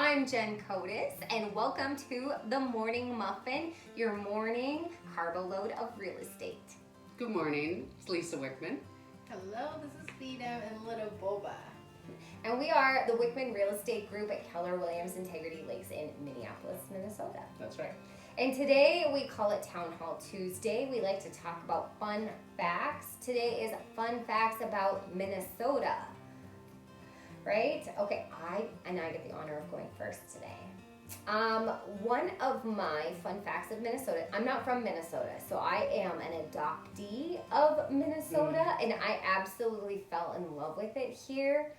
I'm Jen Cotis, and welcome to The Morning Muffin, your morning carbo load of real estate. Good morning, it's Lisa Wichmann. Hello, this is Theda and Little Boba. And we are the Wichmann Real Estate Group at Keller Williams Integrity Lakes in Minneapolis, Minnesota. That's right. And today we call it Town Hall Tuesday. We like to talk about fun facts. Today is fun facts about Minnesota. Right? Okay, I get the honor of going first today. One of my fun facts of Minnesota, I'm not from Minnesota, so I am an adoptee of Minnesota, and I absolutely fell in love with it here.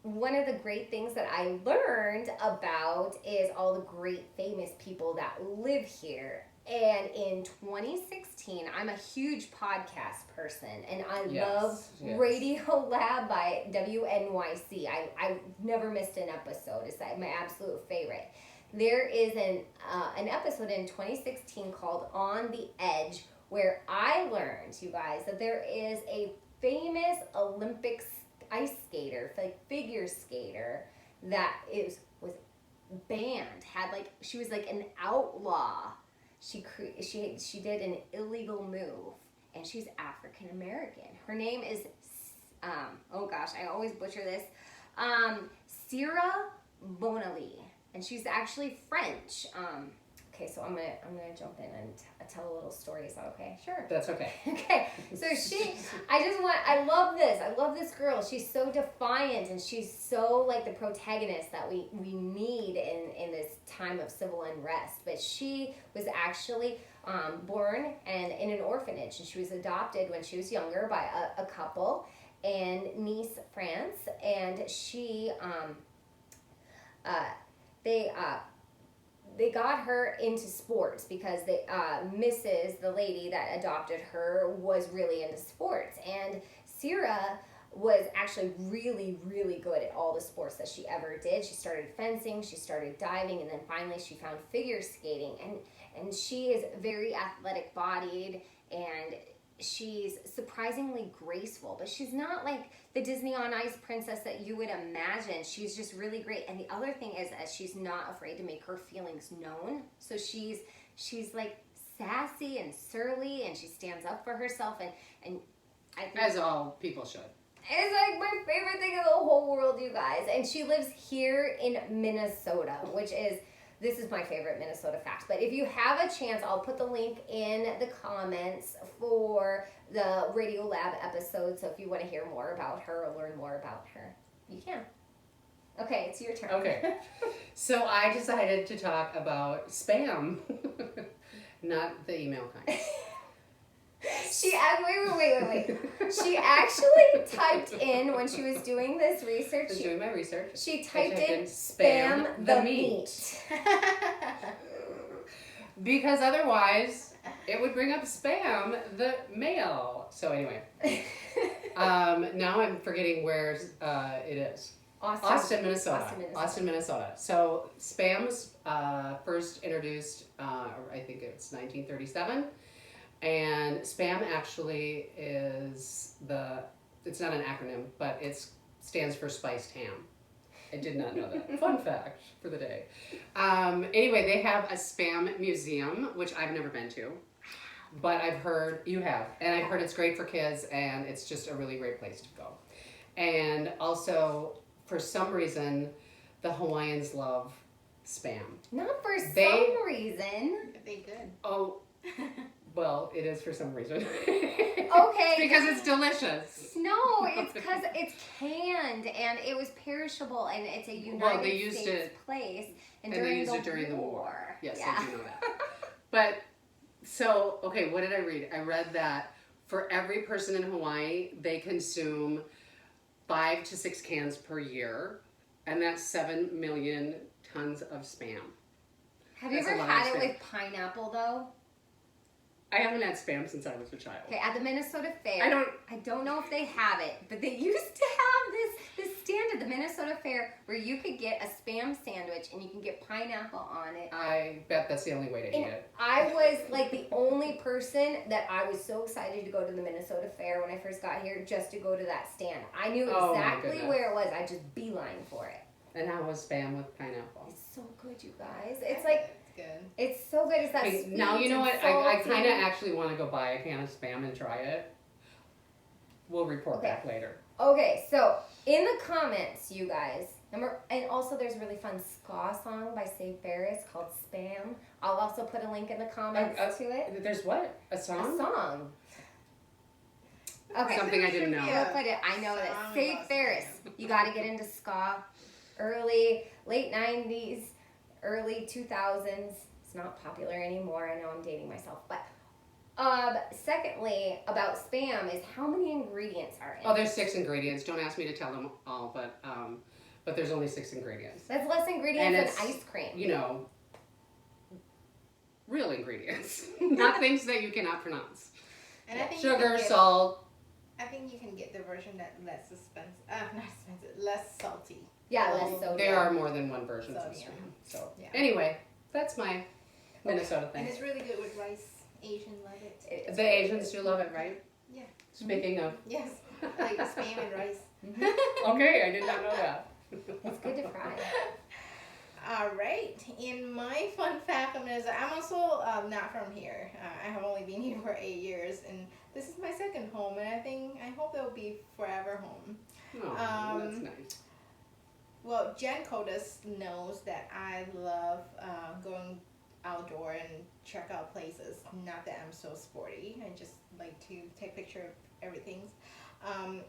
One of the great things that I learned about is all the great famous people that live here. And in 2016, I'm a huge podcast person, and I love Radio Lab by WNYC. I've never missed an episode. It's like my absolute favorite. There is an episode in 2016 called On the Edge, where I learned, you guys, that there is a famous Olympic ice skater, like figure skater, that was banned. She was like an outlaw. She did an illegal move, and she's African American. Her name is oh gosh, I always butcher this. Sierra Bonali, and she's actually French. Okay, so I'm gonna jump in and tell a little story. Is that okay? Sure. That's okay. Okay, so I love this. I love this girl. She's so defiant, and she's so like the protagonist that we need in this time of civil unrest. But she was actually born in an orphanage, and she was adopted when she was younger by a couple in Nice, France, and she they got her into sports because the lady that adopted her was really into sports. And Sierra was actually really, really good at all the sports that she ever did. She started fencing, she started diving, and then finally she found figure skating. And she is very athletic bodied, and she's surprisingly graceful, but she's not like the Disney on Ice princess that you would imagine. She's just really great. And the other thing is that she's not afraid to make her feelings known. So she's like sassy and surly, and she stands up for herself, and I think as all people should. It's like my favorite thing in the whole world, you guys. And she lives here in Minnesota, this is my favorite Minnesota fact. But if you have a chance, I'll put the link in the comments for the Radio Lab episode. So if you want to hear more about her or learn more about her, you can. Okay, it's your turn. Okay. So I decided to talk about spam, not the email kind. Wait. She actually typed in, when she was doing this research. Doing my research. She typed in spam the meat. Because otherwise, it would bring up spam the mail. So anyway. Now I'm forgetting where it is. Austin, Minnesota. So spam was first introduced, I think it's 1937. And SPAM actually it's not an acronym, but it stands for spiced ham. I did not know that. Fun fact for the day. Anyway, they have a SPAM museum, which I've never been to, but I've heard you have, and I've heard it's great for kids, and it's just a really great place to go. And also, for some reason, the Hawaiians love SPAM. Not for some reason. They good. Oh. Well, it is for some reason. Okay. It's because it's delicious. No, it's because it's canned and it was perishable, and it's a United States place. And they used it during the war. Yes, yeah. I do know that. But, so, okay, what did I read? I read that for every person in Hawaii, they consume 5 to 6 cans per year, and that's 7 million tons of spam. Have you ever had it with pineapple, though? I haven't had spam since I was a child. Okay, at the Minnesota Fair. I don't know if they have it, but they used to have this stand at the Minnesota Fair where you could get a spam sandwich and you can get pineapple on it. I bet that's the only way to eat it. I was like the only person that I was so excited to go to the Minnesota Fair when I first got here just to go to that stand. I knew exactly where it was. I just beeline for it. And how was Spam with pineapple? It's so good, you guys. It's like, it's good. It's so good. It's that Okay, sweet now you know what? and I salty. kind of actually want to go buy a can of Spam and try it. We'll report back later. Okay, so in the comments, you guys, and also there's a really fun ska song by Save Ferris called Spam. I'll also put a link in the comments to it. There's what? A song? A song. Okay. Something I didn't know. We'll put it. I know that. Save Ferris. You got to get into ska. Late 90s, early 2000s. It's not popular anymore. I know I'm dating myself, but secondly, about Spam is how many ingredients are in it? Oh, there's 6 ingredients. Don't ask me to tell them all, but there's only 6 ingredients. That's less ingredients than ice cream. You know, real ingredients, not things that you cannot pronounce. And I think sugar, salt. I think you can get the version that's less expensive, not expensive, less salty. Yeah, less sodium. There are more than one version of Spam. So anyway, that's my Minnesota thing. And it's really good with rice. Asian love it. The Asians do love it, right? Yeah. Speaking of. Yes, like Spam and rice. Okay, I did not know that. It's good to fry. All right. In my fun fact of Minnesota, I'm also not from here. I have only been here for 8 years, and this is my second home, and I hope it'll be forever home. Oh, that's nice. Well, Jen Kodas knows that I love going outdoor and check out places. Not that I'm so sporty. I just like to take picture of everything.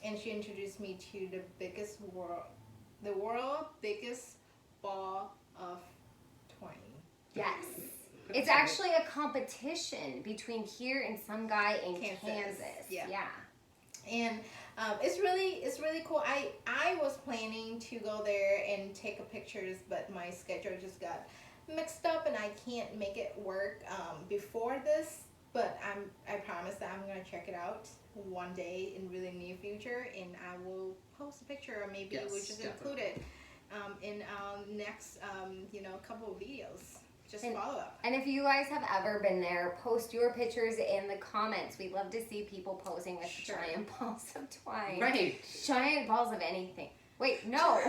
And she introduced me to the world biggest ball of twine. Yes. It's actually a competition between here and some guy in Kansas. Yeah. Yeah. And it's really cool. I was planning to go there and take pictures, but my schedule just got mixed up and I can't make it work before this. But I promise that I'm gonna check it out one day in really near future, and I will post a picture, or maybe we'll just include it in our next couple of videos. Just follow up. And if you guys have ever been there, post your pictures in the comments. We'd love to see people posing with giant balls of twine. Right. Giant balls of anything. Wait, no.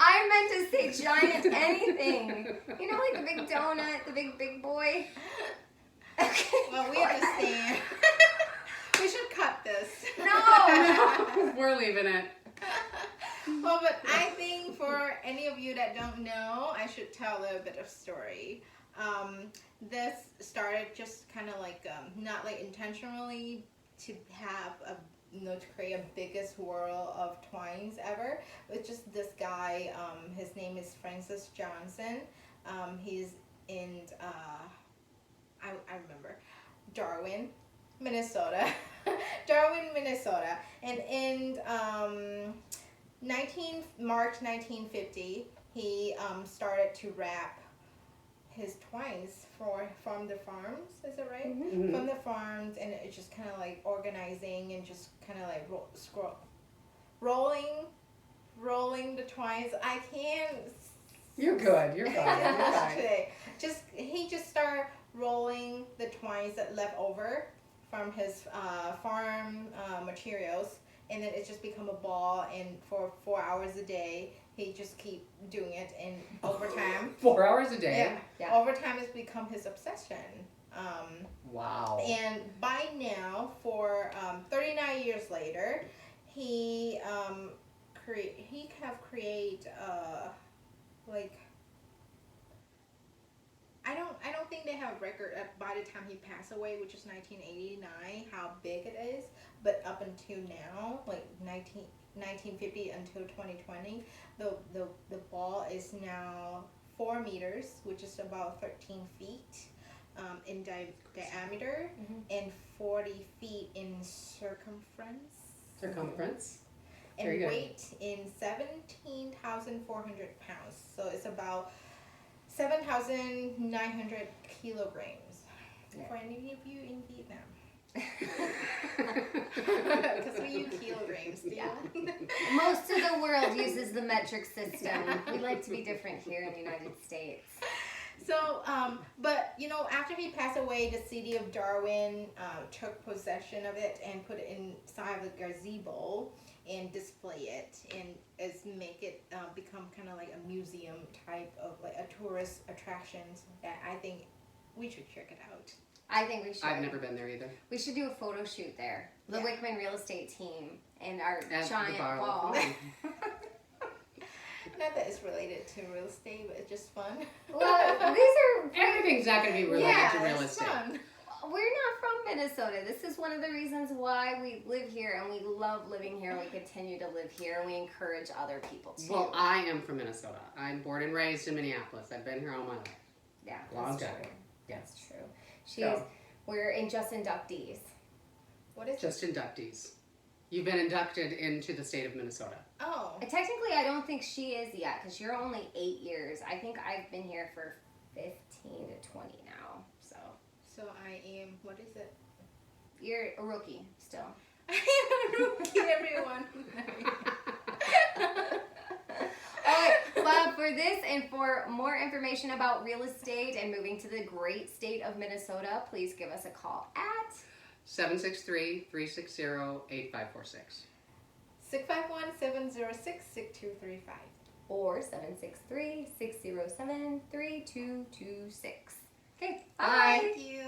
I meant to say giant anything. You know, like the big donut, the big boy. Okay. Well, we understand. We should cut this. No. We're leaving it. Well, but I think for any of you that don't know, I should tell a little bit of story. This started just kind of like, not like intentionally to have to create a biggest whirl of twines ever. It's just this guy, his name is Francis Johnson. He's in, I remember, Darwin, Minnesota. Darwin, Minnesota. And in March 1950, he started to wrap his twines from the farms, is it right? Mm-hmm. From the farms, and it's just kind of like organizing and just kind of like rolling the twines. I can't. You're good. You're fine. You're fine. Today. He just started rolling the twines that left over from his farm materials, and then it just become a ball. And for 4 hours a day, he just keep doing it, and over time. 4 hours a day. Yeah. Over time, it's become his obsession. Wow. And by now, for 39 years later, he have create like. I don't think they have a record by the time he passed away, which is 1989, how big it is. But up until now, like 1950 until 2020, the ball is now 4 meters, which is about 13 feet in diameter, and 40 feet in circumference. And Very good. weight in 17,400 pounds. So it's about 7,900 kilograms. For any of you in Vietnam. Because we use kilograms. Yeah. Most of the world uses the metric system. We like to be different here in the United States. So, but you know, after he passed away, the city of Darwin took possession of it and put it inside of the gazebo and display it and make it become kind of like a museum type of like a tourist attraction. That I think we should check it out. I think we should. I've never been there either. We should do a photo shoot there. The Wichmann Real Estate team and our At giant the bar. wall. Not that it's related to real estate, but it's just fun. Well, these are Everything's not going to be related to real it's estate. fun. We're not from Minnesota. This is one of the reasons why we live here, and we love living here. We continue to live here, and we encourage other people too. Well, I am from Minnesota. I'm born and raised in Minneapolis. I've been here all my life. Yeah, Long that's time. true. Yeah. That's true. We're in just inductees. What is Just inductees. You've been inducted into the state of Minnesota. Oh. Technically, I don't think she is yet, because you're only 8 years. I think I've been here for 15 to 20 now. So I am, what is it? You're a rookie still. I am a rookie, everyone. Alright, but for this and for more information about real estate and moving to the great state of Minnesota, please give us a call at 763-360-8546. 651-706-6235. or 763-607-3226. Okay, bye. Thank you.